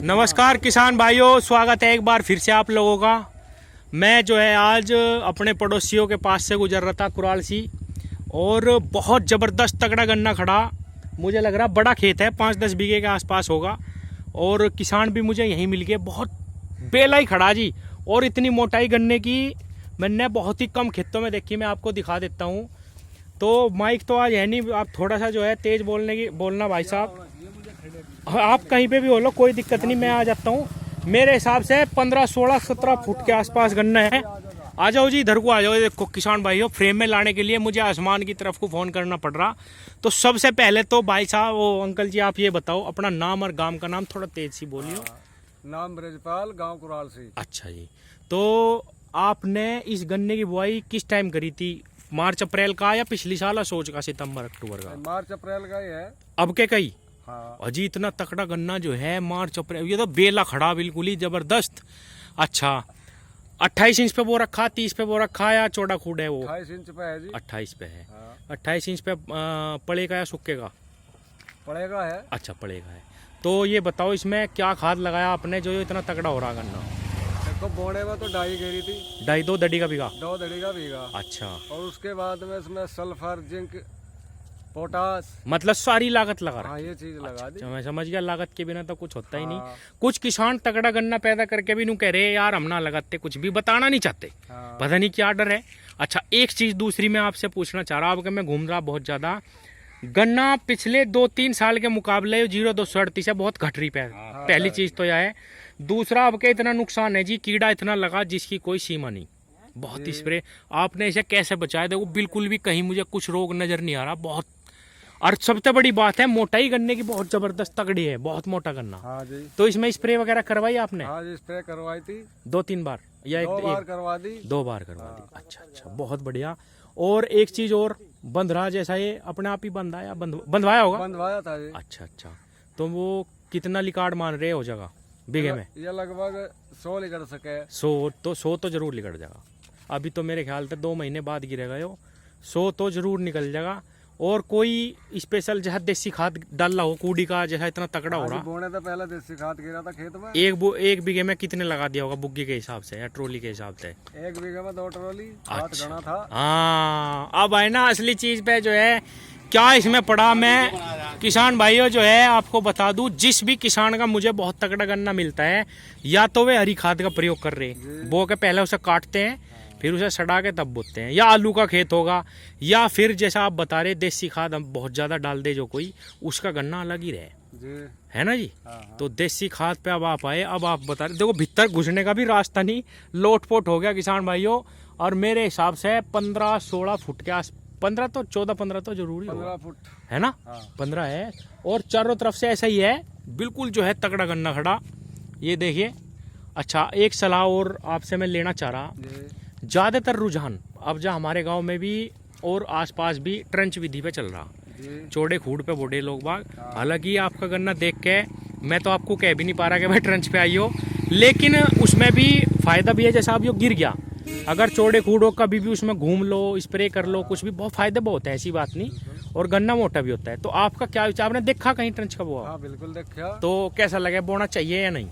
नमस्कार किसान भाइयों, स्वागत है एक बार फिर से आप लोगों का। मैं जो है आज अपने पड़ोसियों के पास से गुजर रहा था कुराल सी, और बहुत ज़बरदस्त तगड़ा गन्ना खड़ा। मुझे लग रहा बड़ा खेत है, 5-10 बीघे के आसपास होगा, और किसान भी मुझे यहीं मिल गए। बहुत बेला ही खड़ा जी, और इतनी मोटाई गन्ने की मैंने बहुत ही कम खेतों में देखी। मैं आपको दिखा देता हूँ। तो माइक तो आज है नहीं, आप थोड़ा सा जो है तेज़ बोलना भाई साहब। आप कहीं पे भी हो लो, कोई दिक्कत नहीं, मैं आ जाता हूँ। मेरे हिसाब से 15, 16, 17 फुट के आसपास गन्ना है। आ जाओ जी, इधर को आ जाओ। देखो किसान भाइयों, फ्रेम में लाने के लिए मुझे आसमान की तरफ को फ़ोन करना पड़ रहा। तो सबसे पहले तो भाई साहब, वो अंकल जी, आप ये बताओ अपना नाम और गांव का नाम थोड़ा तेज सी बोलियो। नाम ब्रजपाल, गांव कुराल से। अच्छा जी, तो आपने इस गन्ने की बुआई किस टाइम करी थी? मार्च अप्रैल का या पिछली साल सोच का, सितंबर अक्टूबर का? मार्च अप्रैल का ही है। अब के कई हाँ। अजी इतना तकड़ा गन्ना जो है मार्च अप्रैल, ये तो बेला खड़ा बिल्कुल ही जबरदस्त। अच्छा, 28 इंच पे वो रखा, 30 पे वो रखा, या चौड़ा खूड है वो? 28 इंच पे है जी। 28 पे है। हाँ। 28 इंच पे पड़ेगा या सूखेगा? पड़ेगा है। अच्छा, पड़ेगा है। तो ये बताओ इसमें क्या खाद लगाया आपने जो इतना तगड़ा हो रहा गन्ना? देखो बोने में तो डाई गिरी थी, 2.5 दड़ी का बीघा? 2 दड़ी का बीघा। अच्छा, और उसके बाद में इसमें सल्फर, जिंक, पोटास, मतलब सारी लागत लगा रहा। हाँ ये चीज लगा दी। अच्छा, मैं समझ गया, लागत के बिना तो कुछ होता ही नहीं। हाँ। कुछ किसान तगड़ा गन्ना पैदा करके भी नू कह रहे यार हम ना लगाते, कुछ भी बताना नहीं चाहते, हाँ। पता नहीं क्या डर है। अच्छा, एक चीज दूसरी मैं आपसे पूछना चाह रहा हूँ, मैं घूम रहा बहुत ज्यादा। गन्ना पिछले 2-3 साल के मुकाबले 0,238 है, बहुत घट रही पहली चीज तो यह है। दूसरा, अब के इतना नुकसान है जी, कीड़ा इतना लगा जिसकी कोई सीमा नहीं, बहुत ही स्प्रे। आपने इसे कैसे बचाया? देखो बिल्कुल भी कहीं मुझे कुछ रोग नजर नहीं आ रहा, बहुत। और सबसे बड़ी बात है, मोटाई गन्ने की बहुत जबरदस्त तगड़ी है, बहुत मोटा गन्ना। हाँ जी। तो इसमें स्प्रे वगैरह करवाई आपने? हाँ जी, स्प्रे करवाई थी 2-3 बार या 2 बार करवा दी। 2 बार करवा दी। अच्छा अच्छा, बहुत बढ़िया। और एक चीज और, बंध रहा जैसा ये अपने आप ही बंधा या बंधवाया होगा? बंधवाया था जी। अच्छा अच्छा, तो वो कितना लिकार्ड मान रहे हो जगह बीघे में? ये लगभग 100 लिखड़ सके। 100 तो जरूर निकल जाएगा। अभी तो मेरे ख्याल से 2 महीने बाद गिरेगा यो, 100 तो जरूर निकल जाएगा। और कोई स्पेशल जैसा देसी खाद डालना हो कूड़ी का, जैसा इतना तगड़ा हो रहा? बोने तो पहले देसी खाद गिरा था खेत में। एक बीघे में कितने लगा दिया होगा बुग्गी के हिसाब से या ट्रॉली के हिसाब से? 1 बीघे में 2 ट्रॉली, 7 अच्छा। गना था। हाँ, अब है ना असली चीज पे जो है क्या इसमें पड़ा। मैं किसान भाइयों जो है आपको बता दूं, जिस भी किसान का मुझे बहुत तगड़ा गन्ना मिलता है, या तो वे हरी खाद का प्रयोग कर रहे हैं, बो के पहले उसे काटते हैं, फिर उसे सड़ा के तब बोते हैं, या आलू का खेत होगा, या फिर जैसा आप बता रहे देसी खाद हम बहुत ज्यादा डाल दे जो कोई, उसका गन्ना अलग ही रहे जी। है ना जी। हाँ। तो देसी खाद पे अब आप आए, अब आप बता रहे, देखो भीतर घुसने का भी रास्ता नहीं, लोटपोट हो गया किसान भाइयों। और मेरे हिसाब से 15-16 फुट के आस, 15 तो 14-15 तो जरूरी 15 फुट है ना। हाँ। 15 है, और चारों तरफ से ऐसा ही है, बिल्कुल जो है तगड़ा गन्ना खड़ा, ये देखिए। अच्छा, एक सलाह और आपसे मैं लेना चाह रहा, ज्यादातर रुझान अब जो हमारे गांव में भी और आसपास भी ट्रंच विधि पे चल रहा, चौड़े खूड पे बोड़े लोग बाग। हालांकि आपका गन्ना देख के मैं तो आपको कह भी नहीं पा रहा कि भाई ट्रंच पे आइयो, लेकिन उसमें भी फायदा भी है। जैसा अब यो गिर गया, अगर चौड़े खूड हो कभी भी उसमें घूम लो, स्प्रे कर लो, कुछ भी बहुत फायदे बहुत है, ऐसी बात नहीं। और गन्ना मोटा भी होता है। तो आपका क्या विचार, आपने देखा कहीं ट्रंच का बोआ? हाँ बिल्कुल देखा। तो कैसा लगे, बोना चाहिए या नहीं?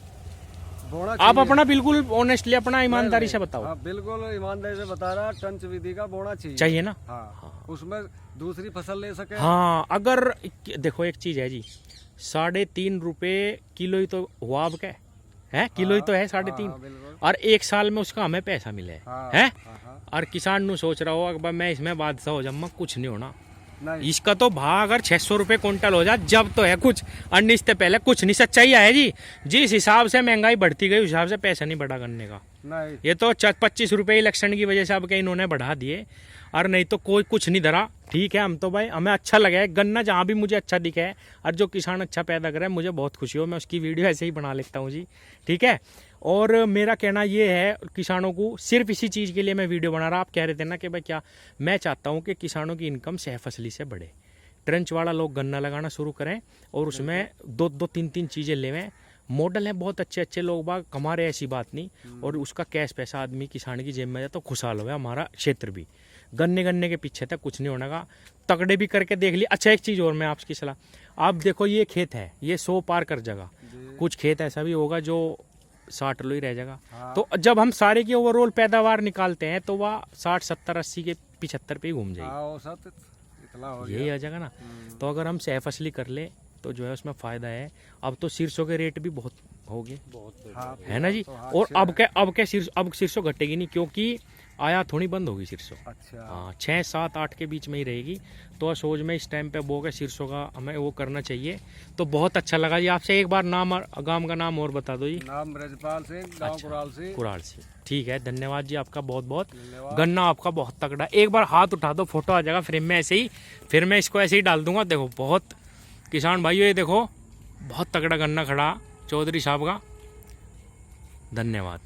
बोना आप चाहिए। अपना बिल्कुल ऑनेस्टली, अपना ईमानदारी से बताओ। हाँ बिल्कुल ईमानदारी से बता रहा, टंच विधि का बोना चाहिए ना। हाँ। उसमें दूसरी फसल ले सके। हाँ, अगर देखो एक चीज है जी, 3.5 रुपए किलो ही तो हुआ अब क्या है, किलो ही तो है 3.5। और 1 साल में उसका हमें पैसा मिले है। और किसान नु सोच रहा हो अगर मैं इसमें बादशाह हो जाऊँ, कुछ नहीं होना। नहीं। इसका तो भाव अगर 600 रुपए क्विंटल हो जाए जब तो है कुछ, और इससे पहले कुछ नहीं। सच्चाई है जी, जिस हिसाब से महंगाई बढ़ती गई उस हिसाब से पैसा नहीं बढ़ा करने का। नहीं। ये तो 25 रुपए इलेक्शन की वजह से अब के इन्होंने बढ़ा दिए, और नहीं तो कोई कुछ नहीं धरा। ठीक है, हम तो भाई हमें अच्छा लगा है गन्ना, जहाँ भी मुझे अच्छा दिखा है, और जो किसान अच्छा पैदा करे मुझे बहुत खुशी हो, मैं उसकी वीडियो ऐसे ही बना लेता हूँ जी। ठीक है, और मेरा कहना ये है किसानों को, सिर्फ इसी चीज़ के लिए मैं वीडियो बना रहा। आप कह रहे थे ना कि भाई क्या, मैं चाहता हूँ कि किसानों की इनकम सहफसली से बढ़े, ट्रंच वाला लोग गन्ना लगाना शुरू करें, और उसमें 2-3 चीज़ें लेवें। मॉडल है बहुत अच्छे अच्छे लोग बाग कमा रहे, ऐसी बात नहीं। और उसका कैश पैसा आदमी किसान की जेब में जाए तो खुशहाल हो गया हमारा क्षेत्र भी। गन्ने के पीछे तक कुछ नहीं होने का, तगड़े भी करके देख लिया। अच्छा, एक चीज़ और मैं आपकी सलाह, अब देखो ये खेत है, ये 100 पार कर जगह, जी। कुछ खेत ऐसा भी होगा जो 60 लो ही रह जाएगा। हाँ। तो जब हम सारे की ओवरऑल पैदावार निकालते हैं तो वह 60 70 80 के 75 पे ही घूम जाएगी, हाँ औसत इतना हो यही गया। आ जाएगा ना। तो अगर हम सह फसली कर ले तो जो है उसमें फायदा है। अब तो शीर्षों के रेट भी बहुत हो गए, हाँ, है ना जी। तो हाँ, और अच्छा अब अब शीर्षों घटेगी नहीं, क्योंकि आया थोड़ी बंद होगी शीर्षों। अच्छा। हाँ 6 7 8 के बीच में ही रहेगी। तो सोच में इस टाइम पे बो के शीर्षों का हमें वो करना चाहिए। तो बहुत अच्छा लगा जी आपसे। एक बार नाम और गांव का नाम और बता दो जी। नाम ब्रजपाल सिंह, गांव अच्छा। कुराल सिंह। कुराल से, ठीक है, धन्यवाद जी आपका बहुत बहुत। धन्यवाद। गन्ना आपका बहुत तगड़ा। एक बार हाथ उठा दो, फोटो आ जाएगा फ्रेम में ऐसे ही, फिर मैं इसको ऐसे ही डाल दूंगा। देखो बहुत किसान भाइयों, ये देखो बहुत तगड़ा गन्ना खड़ा चौधरी साहब का। धन्यवाद।